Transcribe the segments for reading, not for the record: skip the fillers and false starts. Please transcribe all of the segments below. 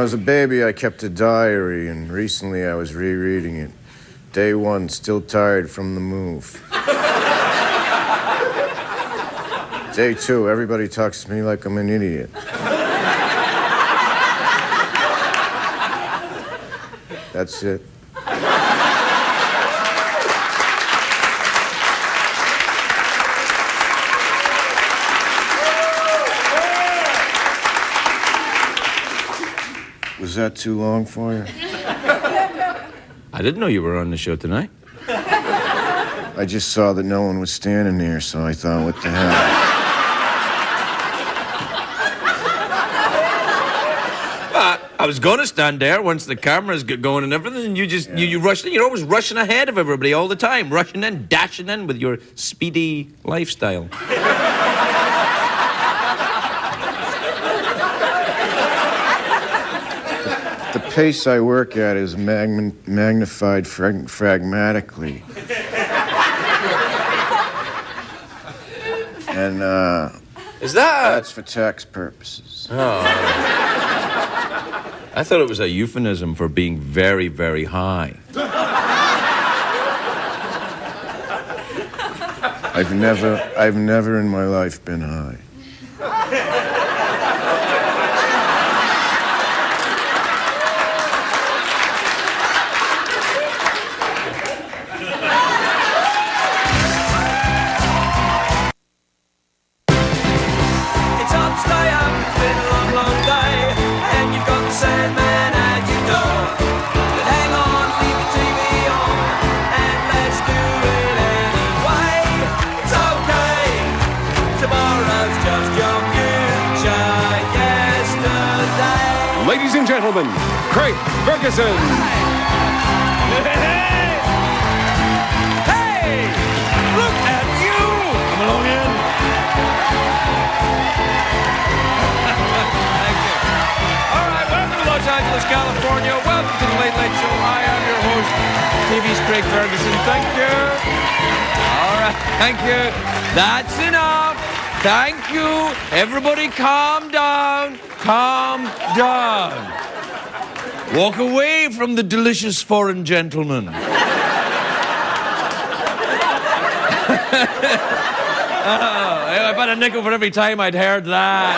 I was a baby, I kept a diary, and recently I was rereading it. Day 1, still tired from the move. Day 2, everybody talks to me like I'm an idiot. That's it. Was that too long for you? I didn't know you were on the show tonight. I just saw that no one was standing there, so I thought, what the hell? I was going to stand there once the cameras get going and everything, and you rushed in. You're always rushing ahead of everybody all the time, rushing in, dashing in with your speedy lifestyle. The pace I work at is magnified pragmatically. And, Is that... that's for tax purposes. Oh. I thought it was a euphemism for being very, very high. I've never in my life been high. Ladies and gentlemen, Craig Ferguson. Hey! Look at you! Come along in. Thank you. All right, welcome to Los Angeles, California. Welcome to the Late Late Show. I am your host, TV's Craig Ferguson. Thank you. All right, thank you. That's enough. Thank you. Everybody calm down. Calm down. Walk away from the delicious foreign gentleman. I've had a nickel for every time I'd heard that.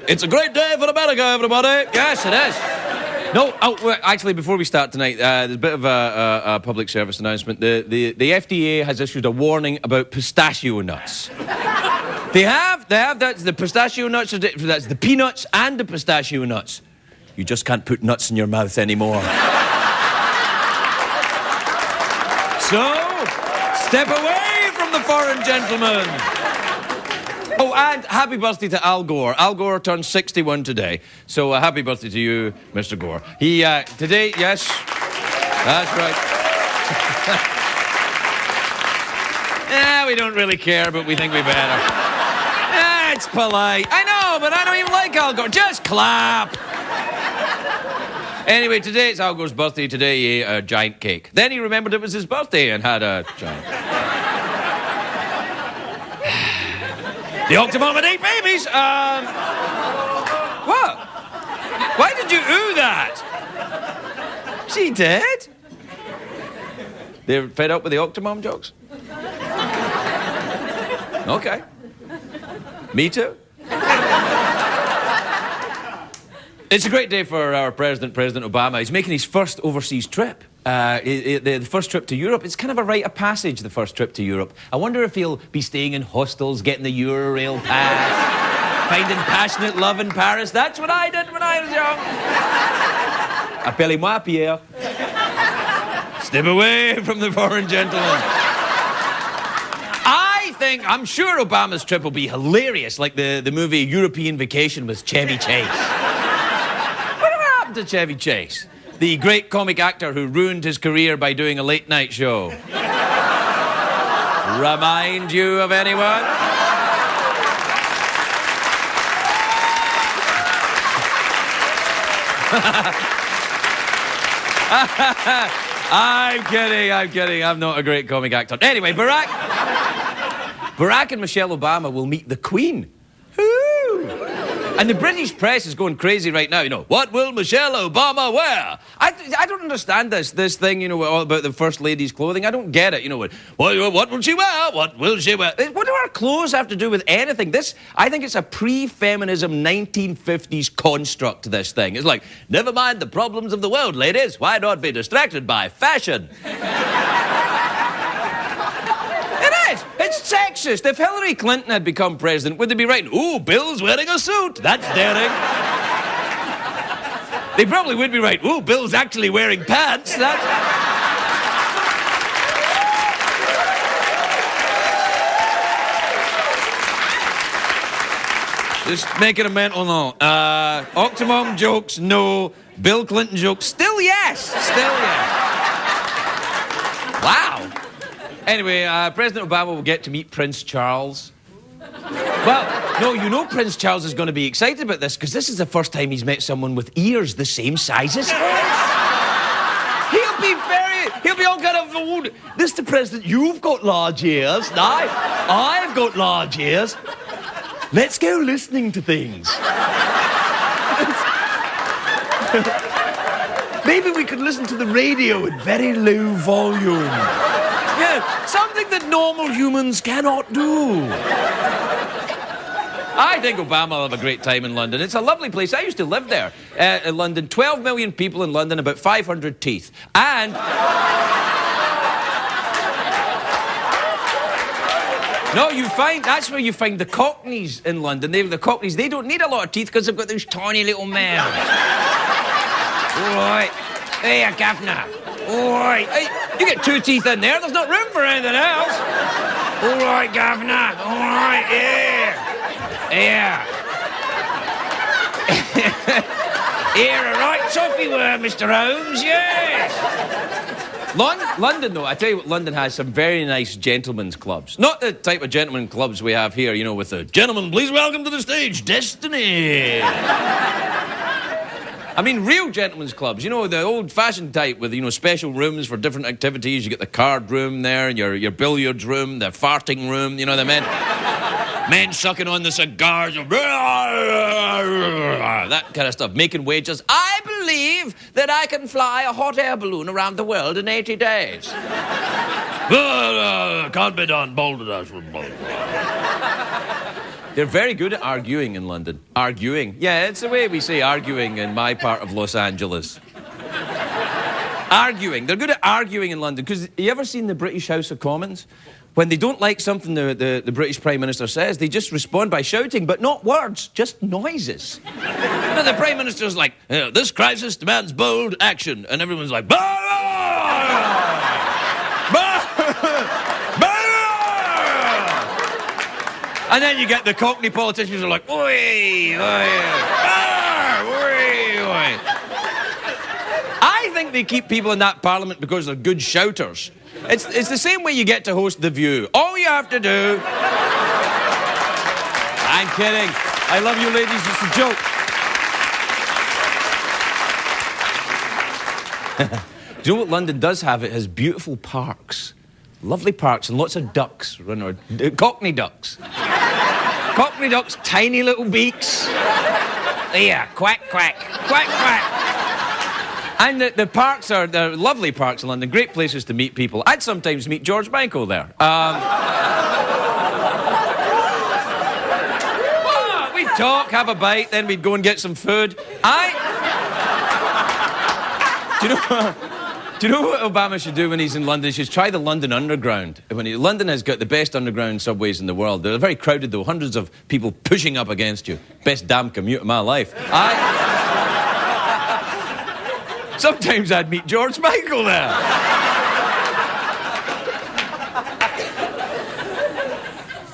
It's a great day for America, everybody. Yes, it is. No, actually, before we start tonight, there's a bit of a public service announcement. The FDA has issued a warning about pistachio nuts. They have, that's the pistachio nuts, that's the peanuts and the pistachio nuts. You just can't put nuts in your mouth anymore. So, step away from the foreign gentleman. Oh, and happy birthday to Al Gore. Al Gore turned 61 today. So happy birthday to you, Mr. Gore. He, today, yes, that's right. We don't really care, but we think we better. It's polite. I know, but I don't even like Al Gore. Just clap. Anyway, today it's Al Gore's birthday. Today he ate a giant cake. Then he remembered it was his birthday and had a giant... The Octomom had 8 babies. What? Why did you ooh that? She did? They're fed up with the Octomom jokes? Okay. Me too. It's a great day for our President Obama. He's making his first overseas trip. The first trip to Europe. It's kind of a rite of passage, the first trip to Europe. I wonder if he'll be staying in hostels, getting the Eurail pass, finding passionate love in Paris. That's what I did when I was young. Appelez-moi, Pierre. Step away from the foreign gentleman. I'm sure Obama's trip will be hilarious, like the movie European Vacation with Chevy Chase. Whatever happened to Chevy Chase? The great comic actor who ruined his career by doing a late-night show. Remind you of anyone? I'm kidding. I'm not a great comic actor. Anyway, Barack Barack and Michelle Obama will meet the Queen. Ooh. And the British press is going crazy right now, you know. What will Michelle Obama wear? I don't understand this thing, you know, all about the First Lady's clothing. I don't get it, you know. What will she wear? What will she wear? What do our clothes have to do with anything? I think it's a pre-feminism 1950s construct, this thing. It's like, never mind the problems of the world, ladies. Why not be distracted by fashion? It's sexist. If Hillary Clinton had become president, would they be writing, ooh, Bill's wearing a suit? That's daring. They probably would be right. Ooh, Bill's actually wearing pants. That's... Just making a mental note. Octomom jokes, no. Bill Clinton jokes, still yes. Still yes. Wow. Anyway, President Obama will get to meet Prince Charles. Well, no, you know Prince Charles is going to be excited about this because this is the first time he's met someone with ears the same size as his. He'll be all kind of, oh, Mr. President, you've got large ears. I've got large ears. Let's go listening to things. Maybe we could listen to the radio at very low volume. Yeah, something that normal humans cannot do. I think Obama will have a great time in London. It's a lovely place. I used to live there in London. 12 million people in London, about 500 teeth. And... No, that's where you find the Cockneys in London. The Cockneys, they don't need a lot of teeth because they've got those tiny little mouths. All right. Hey, Governor. All right. Hey, you get 2 teeth in there. There's not room for anything else. All right, Governor. All right, yeah. Yeah. Here, all right, toffee were, Mr. Holmes, yes. London, though, I tell you what, London has some very nice gentlemen's clubs. Not the type of gentlemen clubs we have here, you know, with the gentlemen, please welcome to the stage, Destiny. I mean, real gentlemen's clubs, you know, the old-fashioned type with, you know, special rooms for different activities. You get the card room there, and your billiards room, the farting room, you know, the men sucking on the cigars, that kind of stuff, making wages. I believe that I can fly a hot air balloon around the world in 80 days. Can't be done, bolded us with bold. They're very good at arguing in London. Arguing. Yeah, it's the way we say arguing in my part of Los Angeles. Arguing. They're good at arguing in London. Because you ever seen the British House of Commons? When they don't like something the British Prime Minister says, they just respond by shouting, but not words, just noises. You know, the Prime Minister's like, this crisis demands bold action. And everyone's like, bah! And then you get the Cockney politicians who are like, oi, oi, oi, oi. I think they keep people in that parliament because they're good shouters. It's the same way you get to host The View. All you have to do... I'm kidding. I love you ladies, it's a joke. Do you know what London does have? It has beautiful parks. Lovely parks and lots of ducks. Cockney ducks. Cockney ducks, tiny little beaks. Yeah, quack, quack, quack, quack. And the parks are lovely parks in London, great places to meet people. I'd sometimes meet George Michael there. We'd talk, have a bite, then we'd go and get some food. Do you know what Obama should do when he's in London? He should try the London Underground. London has got the best underground subways in the world. They're very crowded, though. Hundreds of people pushing up against you. Best damn commute of my life. Sometimes I'd meet George Michael there.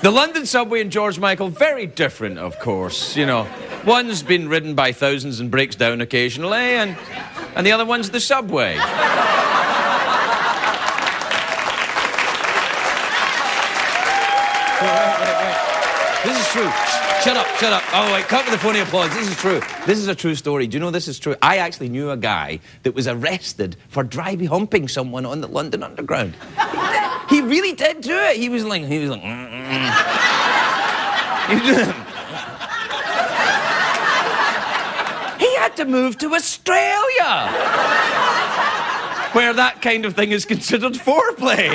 The London subway and George Michael, very different, of course. You know, one's been ridden by thousands and breaks down occasionally, and the other one's the subway. Wait. This is true. Shut up. Oh, wait, cut with the phony applause. This is true. This is a true story. Do you know this is true? I actually knew a guy that was arrested for dry humping someone on the London Underground. He really did do it. He was like, He was just- He had to move to Australia, where that kind of thing is considered foreplay.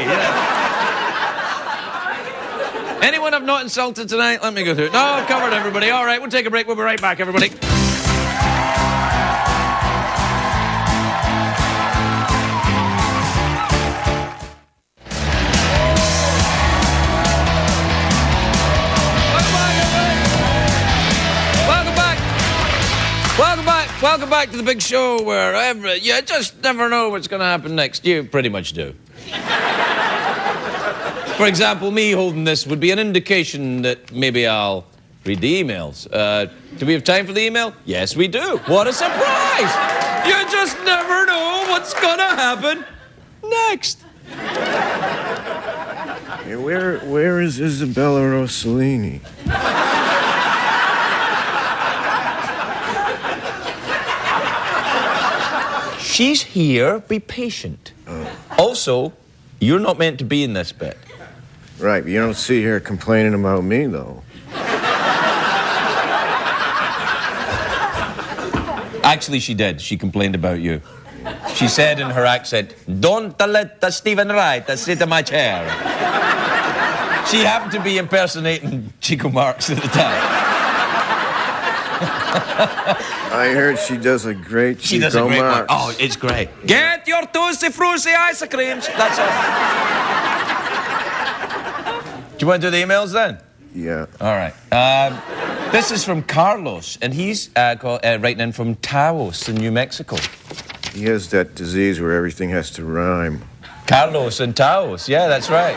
Anyone I've not insulted tonight? Let me go through it. No, I've covered everybody. All right, we'll take a break. We'll be right back, everybody. Welcome back to the big show where you just never know what's going to happen next. You pretty much do. For example, me holding this would be an indication that maybe I'll read the emails. Do we have time for the email? Yes, we do. What a surprise! You just never know what's going to happen next. Hey, where is Isabella Rossellini? She's here. Be patient. Also, you're not meant to be in this bit. Right, but you don't see her complaining about me, though. Actually, she did. She complained about you. She said in her accent, "Don't let Stephen Wright sit in my chair." She happened to be impersonating Chico Marx at the time. I heard she does a great She does a Chico great one. Marx. Oh, it's great. Get your toasty fruity ice creams. That's all. Do you want to do the emails then? Yeah. All right. This is from Carlos, and he's writing in from Taos in New Mexico. He has that disease where everything has to rhyme. Carlos and Taos. Yeah, that's right.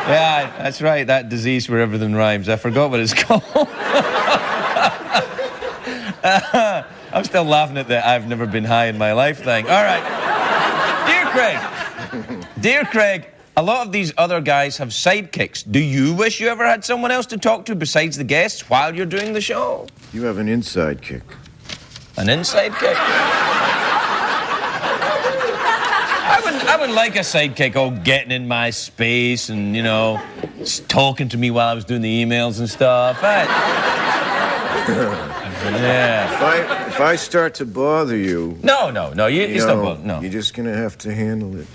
Yeah, that's right. That disease where everything rhymes. I forgot what it's called. I'm still laughing at the I've never been high in my life thing. All right. Dear Craig, a lot of these other guys have sidekicks. Do you wish you ever had someone else to talk to besides the guests while you're doing the show? You have an inside kick. An inside kick? I wouldn't like a sidekick all getting in my space and, you know, talking to me while I was doing the emails and stuff. Yeah. If I start to bother you... No, you stop. No. You're just gonna have to handle it.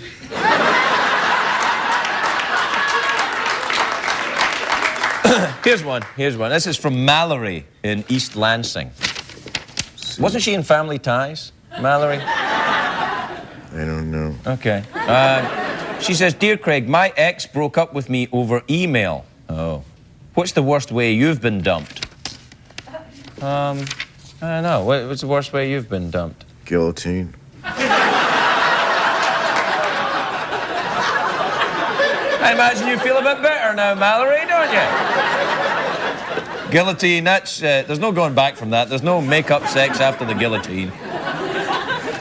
Here's one. This is from Mallory in East Lansing. Wasn't she in Family Ties, Mallory? I don't know. Okay. She says, "Dear Craig, my ex broke up with me over email." Oh. What's the worst way you've been dumped? I don't know. What's the worst way you've been dumped? Guillotine. I imagine you feel a bit better now, Mallory, don't you? Guillotine, that's... there's no going back from that. There's no make-up sex after the guillotine.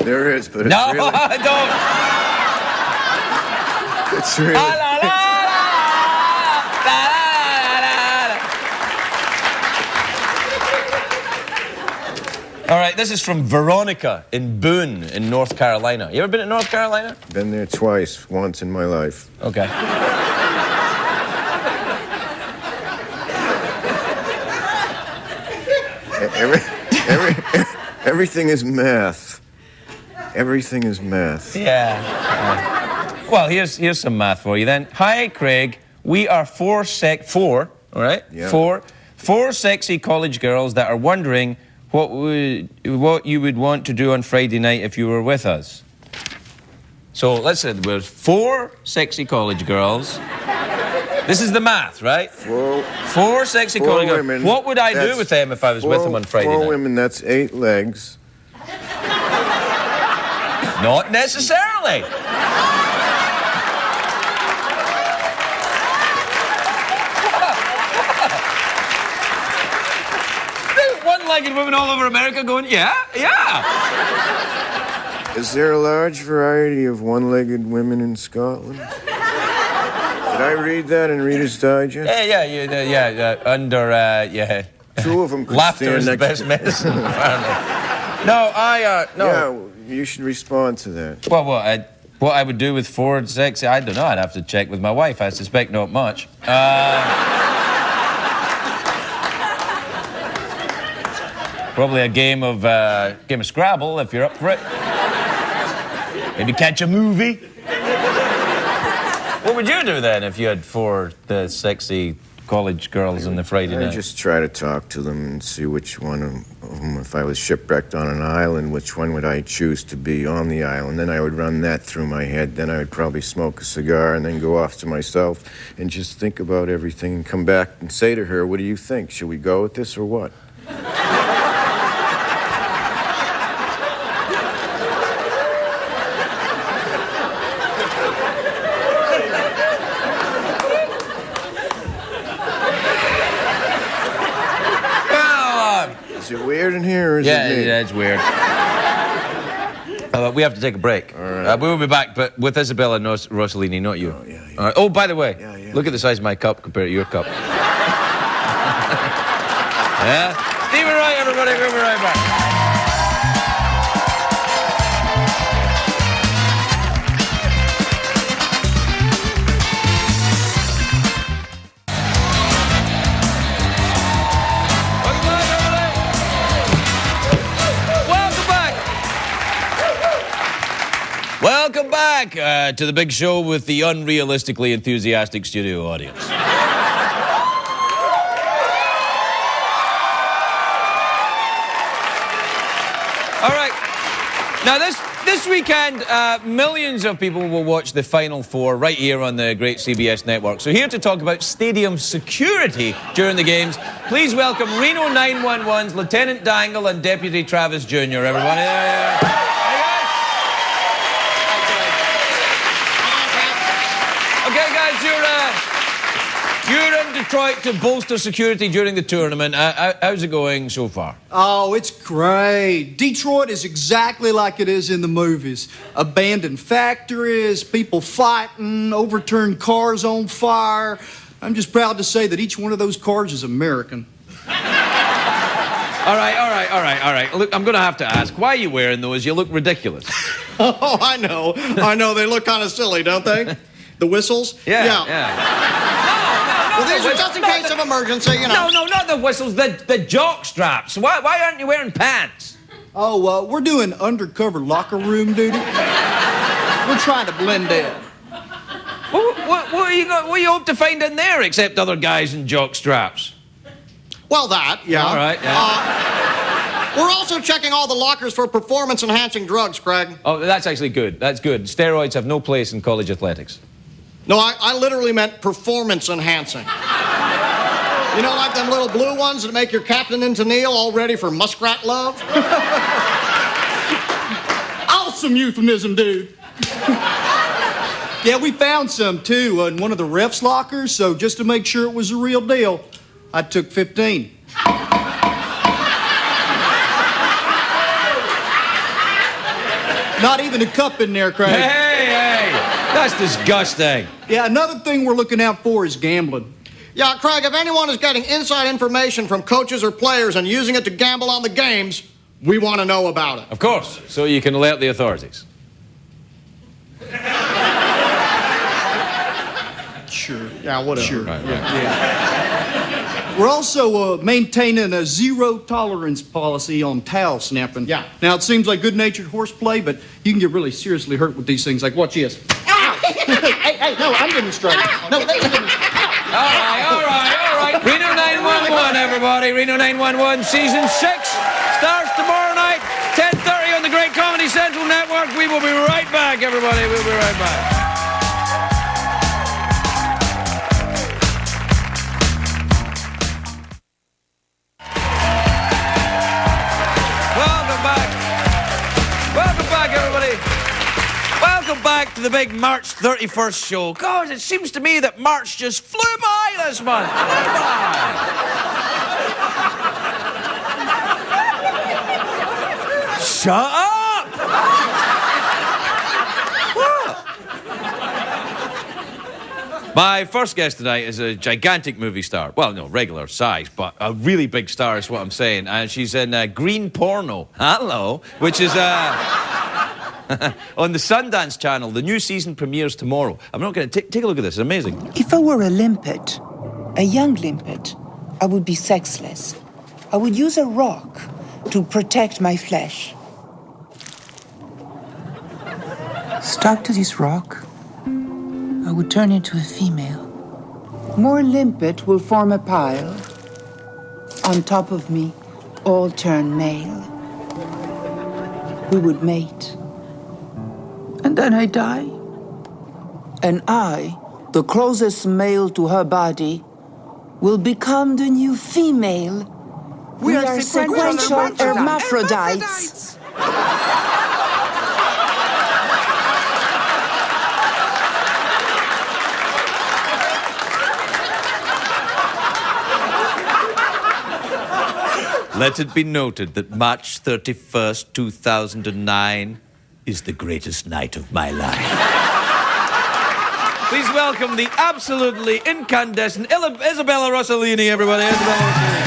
There is, but it's No, really... don't! It's really... La, la, la, la, la, la. All right, this is from Veronica in Boone in North Carolina. You ever been to North Carolina? Been there twice, once in my life. Okay. Everything is math. Everything is math. Yeah. Well, here's some math for you then. Hi, Craig. We are four, all right? Yeah. Four sexy college girls that are wondering what you would want to do on Friday night if you were with us. So let's say there were four sexy college girls. This is the math, right? Four sexy college girls. Women. What would I do with them if I was with them on Friday night? Four women, that's 8 legs. Not necessarily. One-legged women all over America going, yeah. Is there a large variety of one-legged women in Scotland? Did I read that in Reader's Digest? Yeah. Under. 2 of them could Laughter stand is the next best medicine, apparently. No. Yeah, you should respond to that. Well, what I would do with Ford sexy, I don't know. I'd have to check with my wife. I suspect not much. Probably a game of Scrabble if you're up for it. Maybe catch a movie. What would you do then if you had 4 sexy college girls on the Friday night? I'd just try to talk to them and see which one of them, if I was shipwrecked on an island, which one would I choose to be on the island. Then I would run that through my head. Then I would probably smoke a cigar and then go off to myself and just think about everything and come back and say to her, what do you think? Should we go with this or what? Is it weird in here or is it me? Yeah, it's weird. We have to take a break. All right. We will be back, but with Isabella Rossellini, not you. Oh, yeah. All right. Oh, by the way, Yeah. look at the size of my cup compared to your cup. Yeah? Stephen Wright, everybody. We'll be right back. Welcome back to the big show with the unrealistically enthusiastic studio audience. All right. Now, this weekend, millions of people will watch the Final Four right here on the great CBS network. So here to talk about stadium security during the games, please welcome Reno 911's Lieutenant Dangle and Deputy Travis Jr., everybody. Yeah. Okay, guys, you're in Detroit to bolster security during the tournament. How's it going so far? Oh, it's great. Detroit is exactly like it is in the movies. Abandoned factories, people fighting, overturned cars on fire. I'm just proud to say that each one of those cars is American. All right. Look, I'm going to have to ask, why are you wearing those? You look ridiculous. Oh, I know. They look kind of silly, don't they? The whistles? Yeah. Well, these are just in case of emergency, you know. No, not the whistles, the jock straps. Why aren't you wearing pants? Oh, we're doing undercover locker room duty. We're trying to blend in. What are you hope to find in there except other guys in jock straps? Well, that, yeah. All right, yeah. We're also checking all the lockers for performance-enhancing drugs, Craig. Oh, that's actually good. That's good. Steroids have no place in college athletics. No, I literally meant performance-enhancing. You know, like them little blue ones that make your captain into Neil all ready for muskrat love? Awesome euphemism, dude. Yeah, we found some, too, in one of the refs' lockers, so just to make sure it was a real deal, I took 15. Not even a cup in there, Craig. Hey, that's disgusting. Yeah, another thing we're looking out for is gambling. Yeah, Craig, if anyone is getting inside information from coaches or players and using it to gamble on the games, we want to know about it. Of course, so you can alert the authorities. Sure. Yeah, whatever. Sure. Right. Yeah. We're also maintaining a zero-tolerance policy on towel snapping. Yeah. Now, it seems like good-natured horseplay, but you can get really seriously hurt with these things. Like, watch this. hey, no, I'm getting straight. No, they didn't. All right. Reno 911, everybody. Reno 911, Season 6 starts tomorrow night, 10:30 on the Great Comedy Central Network. We will be right back, everybody. We'll be right back. Welcome back to the big March 31st show. God, it seems to me that March just flew by this month. Flew by. Shut up! What? My first guest tonight is a gigantic movie star. Well, no, regular size, but a really big star is what I'm saying. And she's in Green Porno. Hello. Which is On the Sundance Channel, the new season premieres tomorrow. I'm not going to take a look at this. It's amazing. If I were a limpet, a young limpet, I would be sexless. I would use a rock to protect my flesh. Stuck to this rock, I would turn into a female. More limpet will form a pile. On top of me, all turn male. We would mate. And then I die. And I, the closest male to her body, will become the new female. We are sequential hermaphrodites. Let it be noted that March 31st, 2009 is the greatest night of my life. Please welcome the absolutely incandescent Isabella Rossellini, everybody. Isabella Rossellini.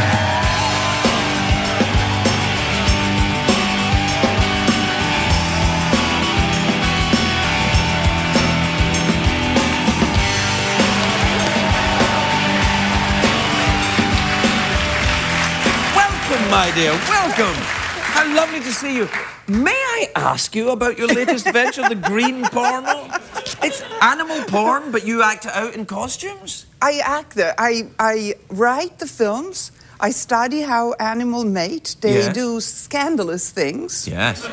My dear, welcome. How lovely to see you. May I ask you about your latest venture, the green porno? It's animal porn, but you act it out in costumes? I act there. I write the films. I study how animals mate. They do scandalous things. Yes.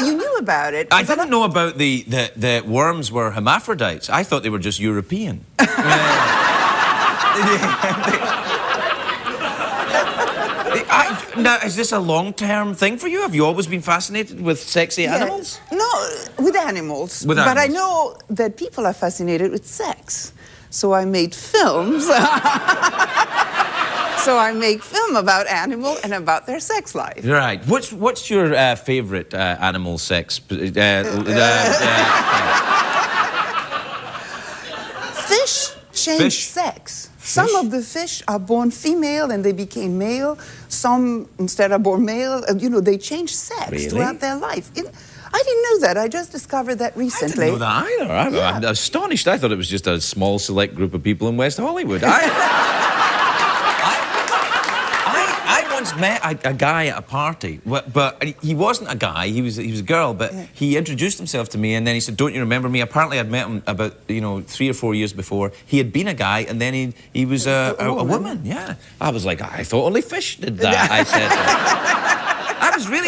You knew about it. I didn't know about the worms were hermaphrodites. I thought they were just European. Now, is this a long-term thing for you? Have you always been fascinated with sexy animals? No, with animals. With but animals. I know that people are fascinated with sex. So I made films. So I make film about animals and about their sex life. Right. What's your favourite animal sex? Fish change sex. Some of the fish are born female and they became male. Some, instead, are born male. They change sex throughout their life. I didn't know that. I just discovered that recently. I didn't know that either. I'm astonished. I thought it was just a small, select group of people in West Hollywood. I once met a guy at a party, but he wasn't a guy. He was a girl, but he introduced himself to me, and then he said, "Don't you remember me?" Apparently, I'd met him about 3 or 4 years before. He had been a guy, and then he was a woman. Yeah, I was like, I thought only fish did that. I said.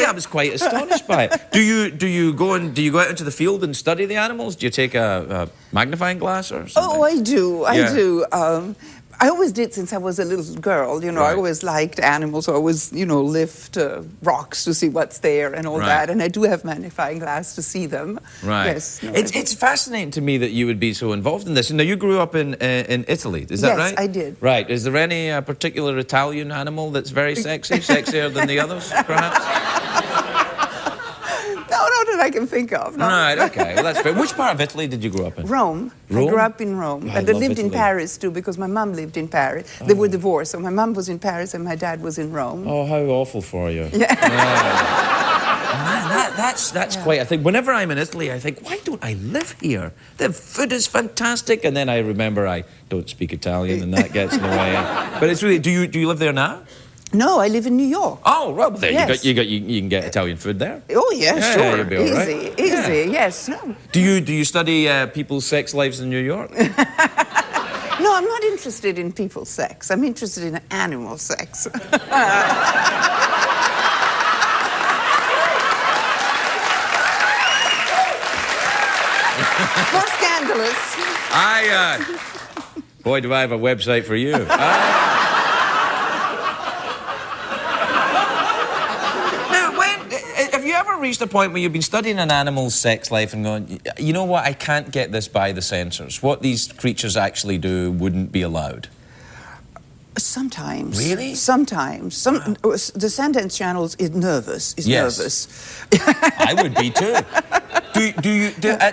I was quite astonished by it. Do you go out into the field and study the animals? Do you take a magnifying glass or something? Oh, I do. I do. I always did since I was a little girl. Right. I always liked animals. I always, lift rocks to see what's there and all that. And I do have magnifying glass to see them. Right. Yes. No, it's fascinating to me that you would be so involved in this. Now, you grew up in Italy, is that right? Yes, I did. Right. Is there any particular Italian animal that's very sexy, sexier than the others, perhaps? No, not that I can think of. No. Right, okay. Well, that's fair. Which part of Italy did you grow up in? Rome. I grew up in Rome. I But I love lived in Italy. Paris, too, because my mum lived in Paris. They were divorced, so my mum was in Paris and my dad was in Rome. Oh, how awful for you. Yeah. Man, that's quite a thing. Whenever I'm in Italy, I think, why don't I live here? The food is fantastic. And then I remember I don't speak Italian, and that gets in the way. But it's really, do you live there now? No, I live in New York. Oh, well, there Yes. you can get Italian food there. Oh, yeah, Yeah, sure. you'll be all right. Easy, yes. No. Do you study people's sex lives in New York? No, I'm not interested in people's sex. I'm interested in animal sex. More scandalous. Boy, do I have a website for you. Have you ever reached a point where you've been studying an animal's sex life and going, you know what, I can't get this by the censors. What these creatures actually do wouldn't be allowed? Sometimes. Really? Sometimes. The Sundance Channel is nervous. Nervous. I would be too.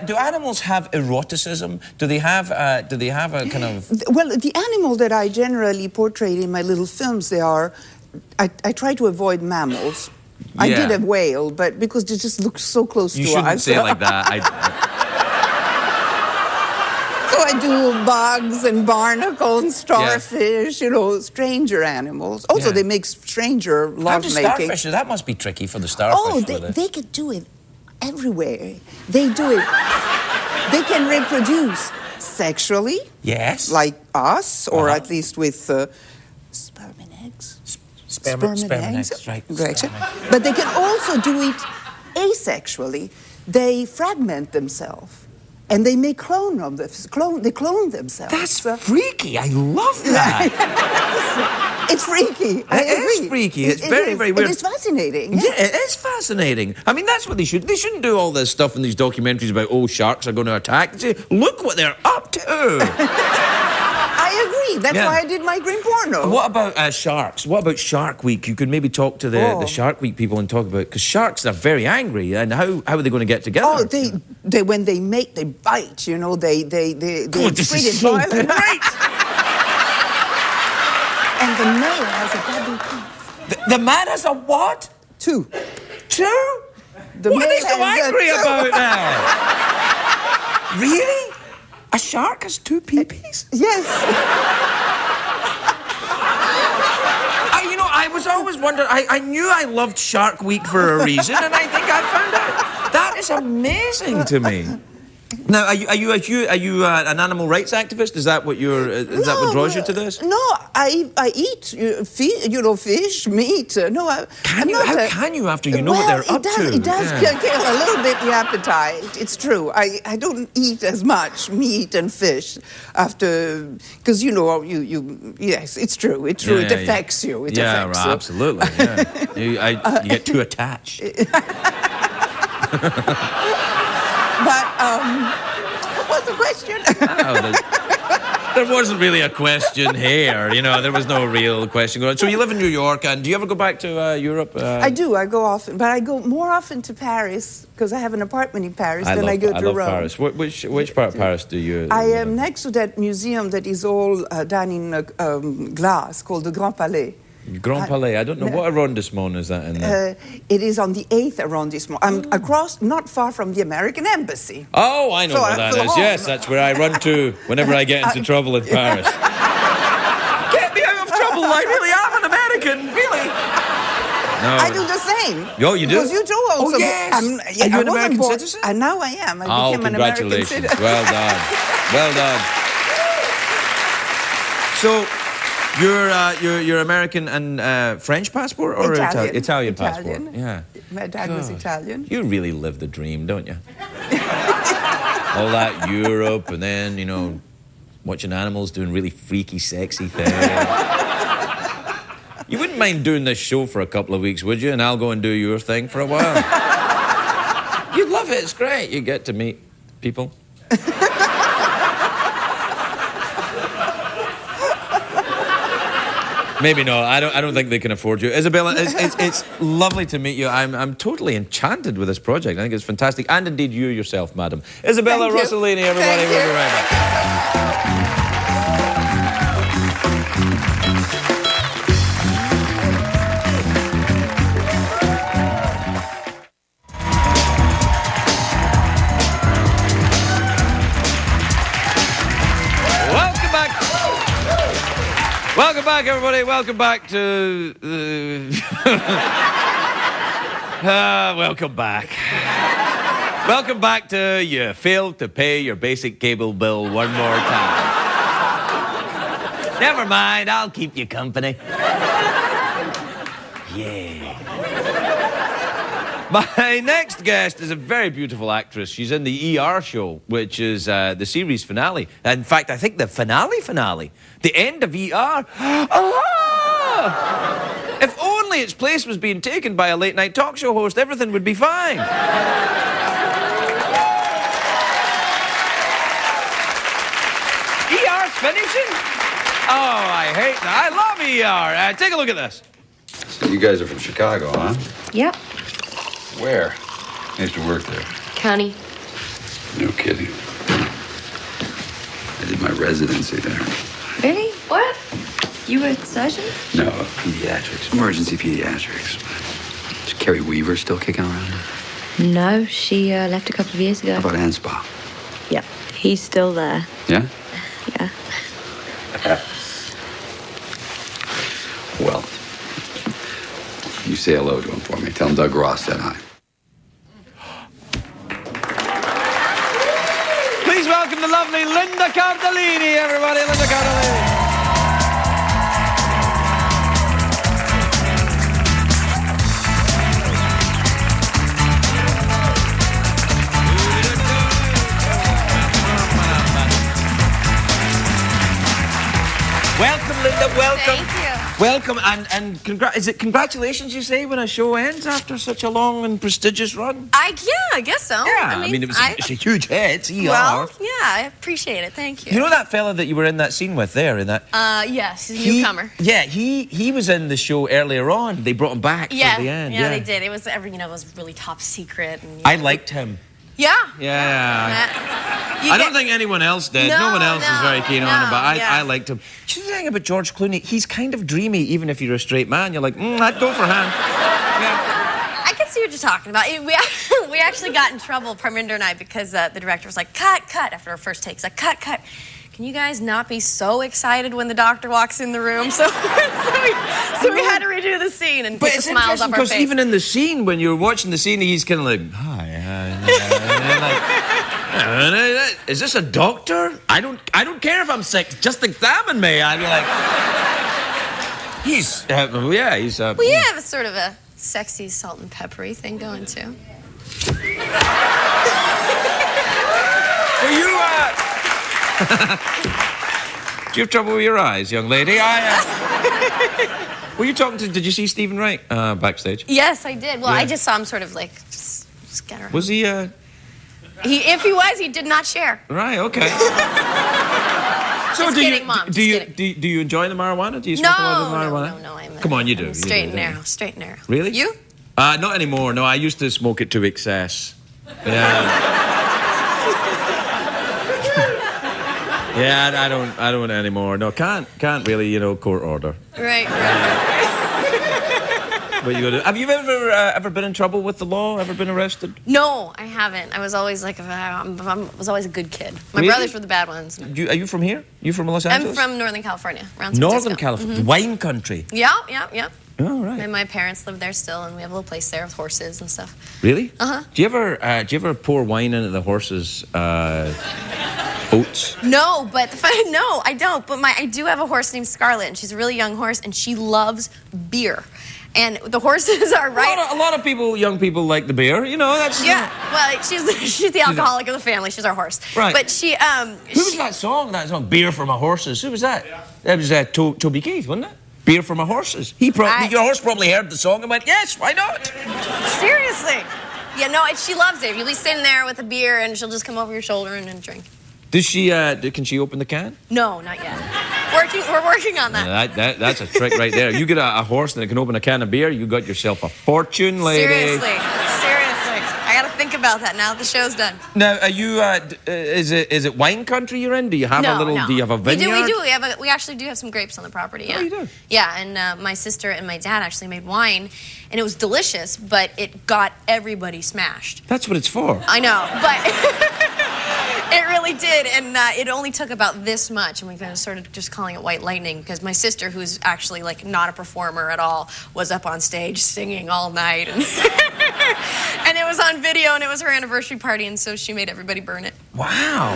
Do animals have eroticism? Do they have a kind of... Well, the animal that I generally portray in my little films, I try to avoid mammals. I Yeah. did a whale, but because it just looks so close You to shouldn't us. say it like that. So I do bugs and barnacles, starfish, you know, stranger animals. Also, Yeah. they make stranger How do lovemaking. starfish? That must be tricky for the starfish. Oh, with it. they could do it everywhere. They do it. They can reproduce sexually, Yes. like us, or Uh-huh. at least with sperm and eggs. Sperm and eggs, right. Sperm and eggs. But they can also do it asexually. They fragment themselves, and they may clone them. They clone themselves. That's freaky. I love that. It's freaky. I It is agree. freaky. It's very, is. very weird. It's fascinating. Yeah, it is fascinating. I mean, that's what they should. They shouldn't do all this stuff in these documentaries about, oh, sharks are going to attack. They say, look what they're up to. I agree. That's Yeah. why I did my green porno. What about sharks? What about Shark Week? You could maybe talk to the Shark Week people and talk about, because sharks are very angry, and how are they going to get together? Oh, they when they mate, they bite. You know, they God, this treat is it so violent. great. And the male has a double teeth. The man has a what? Two. Two? The What are male they so has a angry two. about now? Really? A shark has two peepees? Yes. You know, I was always wondering. I knew I loved Shark Week for a reason, and I think I found out. That is amazing to me. Now, are you an animal rights activist? Is that what is that what draws you to this? No, I eat fish, meat. No, How can you after you know well, what they're up to? It does Yeah. kill a little bit the appetite. It's true. I don't eat as much meat and fish after, because you yes, it's true. It's true. It affects you. It affects right, you. absolutely. Yeah. You get too attached. But what was the question? There wasn't really a question here, you know. There was no real question going on. So you live in New York, and do you ever go back to Europe? I do. I go often, but I go more often to Paris because I have an apartment in Paris than I go to love Rome. Paris. Which part of Paris do you? I am next to that museum that is all done in glass called the Grand Palais. Grand Palais. I don't know what arrondissement is that in there. It is on the 8th arrondissement. I'm across, not far from the American Embassy. Oh, I know So where I that flew is. home. Yes, that's where I run to whenever I get into trouble in Paris. Get me out of trouble! I really am an American, really. No. I do the same. Oh, you do? Because you do also. Oh, yes. Are you I an wasn't American born- citizen? And now I am. I Oh, became an American congratulations. citizen. Well done. Well done. So, your American and French passport or Italian passport? Yeah. My dad was Italian. You really live the dream, don't you? All that Europe, and then, you know, watching animals doing really freaky, sexy things. You wouldn't mind doing this show for a couple of weeks, would you? And I'll go and do your thing for a while. You'd love it. It's great. You get to meet people. Maybe not. I don't think they can afford you. Isabella, it's lovely to meet you. I'm totally enchanted with this project. I think it's fantastic. And indeed you yourself, madam. Isabella Thank you. Rossellini, everybody. Thank We'll you. be right back. Welcome back. Welcome back, everybody. Welcome back to... welcome back. Welcome back to You Failed to Pay Your Basic Cable Bill One More Time. Never mind, I'll keep you company. Yeah. My next guest is a very beautiful actress. She's in the ER show, which is the series finale. In fact, I think the finale. The end of ER. Ah! If only its place was being taken by a late-night talk show host, everything would be fine. ER's finishing? Oh, I hate that. I love ER. Take a look at this. So you guys are from Chicago, huh? Yep. Where? I used to work there. County. No kidding. I did my residency there. Really? What? You were a surgeon? No, pediatrics. Emergency pediatrics. It's Carrie Weaver still kicking around? No, she left a couple of years ago. How about Anspa? Yep, he's still there. Yeah? Yeah. Well, you say hello to him for me. Tell him Doug Ross said hi. Please welcome the lovely Linda Cardellini, everybody. Linda Cardellini. Welcome, Linda. Welcome. Thank you. Welcome, and is it congratulations you say when a show ends after such a long and prestigious run? I guess so. Yeah, I mean it was it's a huge hit. ER. Well, yeah, I appreciate it. Thank you. You know that fella that you were in that scene with there in that? Yes, he's a newcomer. Yeah, he was in the show earlier on. They brought him back for the end. Yeah, they did. It was it was really top secret. And, I liked him. Yeah. Yeah. I don't think anyone else did. No one else is very keen on him, but I liked him. You know the thing about George Clooney? He's kind of dreamy, even if you're a straight man. You're like, I'd go for him. Yeah. I can see what you're talking about. We actually got in trouble, Parminder and I, because the director was like, cut, after our first take. He's like, cut. Can you guys not be so excited when the doctor walks in the room? So we had to redo the scene and get the smiles off our face. Because even in the scene, when you're watching the scene, he's kind of like, hi. Is this a doctor? I don't care if I'm sick. Just examine me. I'd be like, he's. We have a sort of a sexy salt and peppery thing going too. Were you? Do you have trouble with your eyes, young lady? Were you talking to? Did you see Stephen Wright backstage? Yes, I did. Well, I just saw him sort of like just get around. Was he? If he was, he did not share. Right. Okay. So do you enjoy the marijuana? Do you smoke a lot of marijuana? No. Come on, you do. Straight and narrow. Really? You? Not anymore. No, I used to smoke it to excess. Yeah. Yeah, I don't anymore. No, can't really, court order. Right. What you gonna do? Have you ever been in trouble with the law? Ever been arrested? No, I haven't. I was always like, I was always a good kid. My brothers were the bad ones. Are you from here? You from Los Angeles? I'm from Northern California, around San Northern Francisco. California, wine country. Yeah. Oh, right. And my parents live there still, and we have a little place there with horses and stuff. Really? Uh-huh. Do you ever pour wine into the horses' oats? No, no, I don't. But I do have a horse named Scarlet, and she's a really young horse, and she loves beer. And the horses are right. A lot of young people like the beer. That's. Yeah. Well, she's the alcoholic of the family. She's our horse. Right. But she. Who was that song? That song, "Beer for My Horses." Who was that? That was Toby Keith, wasn't it? Beer for My Horses. Your horse probably heard the song and went, "Yes, why not?" Seriously. Yeah. No, she loves it. You'll be sitting there with a beer, and she'll just come over your shoulder and drink. Does she? Can she open the can? No, not yet. We're working on that. That's a trick right there. You get a horse that can open a can of beer, you got yourself a fortune, lady. Seriously. I gotta think about that now that the show's done. Now, are you? Is it wine country you're in? Do you have No. Do you have a vineyard? We do. We actually do have some grapes on the property. Yeah. Oh, you do? Yeah, and my sister and my dad actually made wine, and it was delicious, but it got everybody smashed. That's what it's for. I know, but. It really did, and it only took about this much, and we kind of started just calling it white lightning, because my sister, who's actually like not a performer at all, was up on stage singing all night, and, and it was on video, and it was her anniversary party, and so she made everybody burn it. Wow.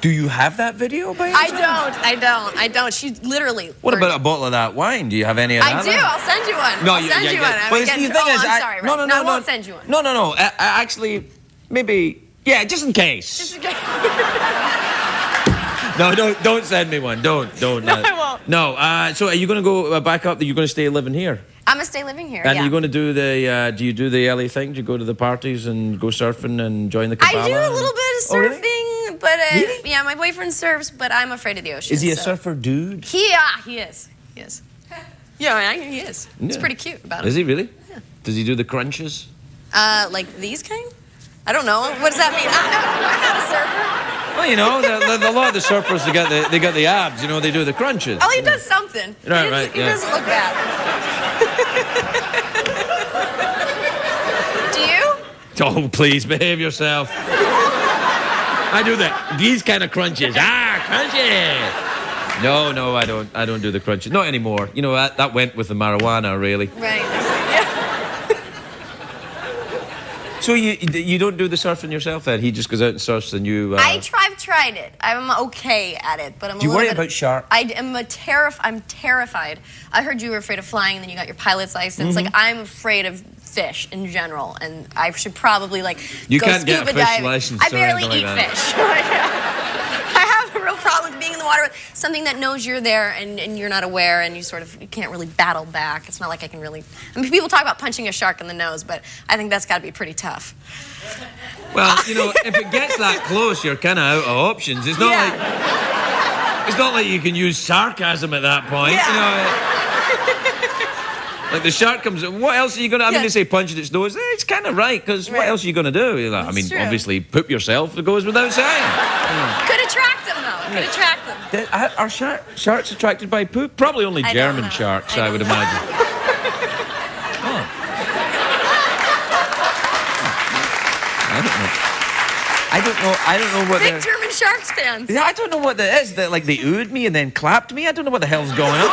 Do you have that video by any chance? I don't. She literally. What about a bottle of that wine? Do you have any of that? I do. I'll send you one. No, I'll send you one. But the thing is, I'm sorry. No. I won't send you one. No. Actually, maybe. Yeah, just in case. Just in case. No, don't send me one. Don't. No, I won't. No. So are you going to go back up? Are you going to stay living here? I'm gonna stay living here. And yeah. you're going to do the? Do you do the LA thing? Do you go to the parties and go surfing and join the cabana? I do a little bit of surfing, really? but really? yeah, my boyfriend surfs, but I'm afraid of the ocean. Is he a surfer dude? He is. Yeah, he is. He's pretty cute about it. Is he really? Yeah. Does he do the crunches? Like these kind? I don't know. What does that mean? I'm not a surfer. Well, a lot of the surfers, they got the abs. They do the crunches. Oh, he does something. Right. He doesn't look bad. Oh, please, behave yourself. I do these kind of crunches. Crunchy. No, I don't do the crunches. Not anymore. You know, that went with the marijuana, really. Right. So you don't do the surfing yourself then? He just goes out and surfs and you... I've tried it. I'm okay at it, but I'm Do you worry about sharks? I'm terrified. I heard you were afraid of flying and then you got your pilot's license. Like, I'm afraid of fish in general, and I should probably, like, you go can't scuba get a fish diving. license. I barely eat like fish. I have a real problem with being in the water with something that knows you're there and you're not aware, and you can't really battle back. It's not like I can really... I mean, people talk about punching a shark in the nose, but I think that's got to be pretty tough. Well, you know, if it gets that close, you're kind of out of options. It's not like you can use sarcasm at that point. Yeah. You know, like the shark comes in, what else are you going to... I mean, they say punch at its nose. It's kind of right, because what else are you going to do? Like, I mean, true. Obviously, poop yourself, it goes without saying. Could attract them, though. Could attract them. Are sharks attracted by poop? Probably only German sharks, I would imagine. I don't know what Big German Sharks fans. Yeah, I don't know what that is. That, like, they oohed me and then clapped me? I don't know what the hell's going on.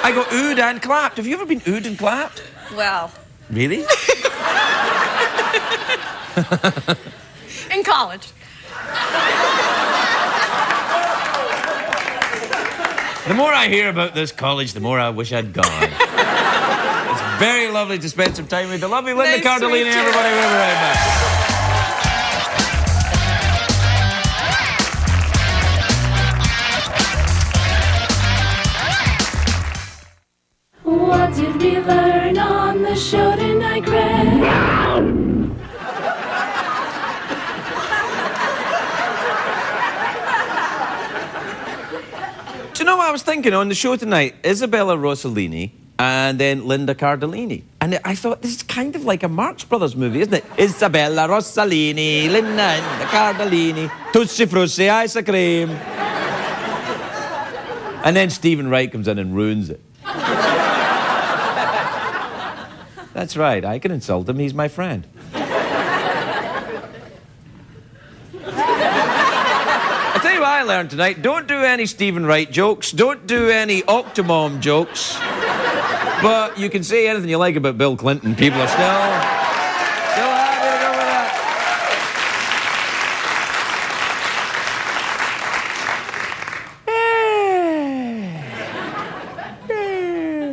I got oohed and clapped. Have you ever been oohed and clapped? Well. Really? In college. The more I hear about this college, the more I wish I'd gone. It's very lovely to spend some time with the lovely Linda Cardellini, everybody. We'll be right back. What did we learn on the show tonight, Greg? Do you know what I was thinking on the show tonight? Isabella Rossellini and then Linda Cardellini. And I thought, this is kind of like a Marx Brothers movie, isn't it? Isabella Rossellini, Linda Cardellini, Tutti Frutti, ice cream. And then Stephen Wright comes in and ruins it. That's right, I can insult him, he's my friend. I'll tell you what I learned tonight. Don't do any Stephen Wright jokes. Don't do any Octomom jokes. But you can say anything you like about Bill Clinton. People are still happy to go with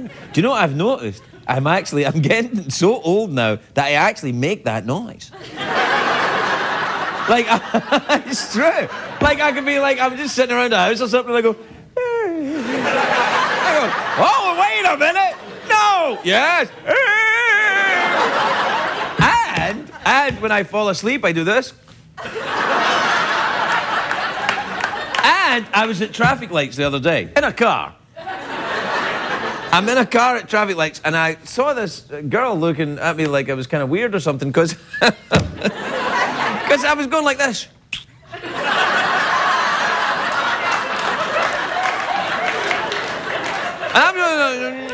that. Do you know what I've noticed? I'm getting so old now that I actually make that noise. Like, it's true. Like, I could be like, I'm just sitting around the house or something, and I go, oh, wait a minute. No. Yes. And when I fall asleep, I do this. And I was at traffic lights the other day, in a car. I'm in a car at traffic lights, and I saw this girl looking at me like I was kind of weird or something, because I was going like this. And I'm going...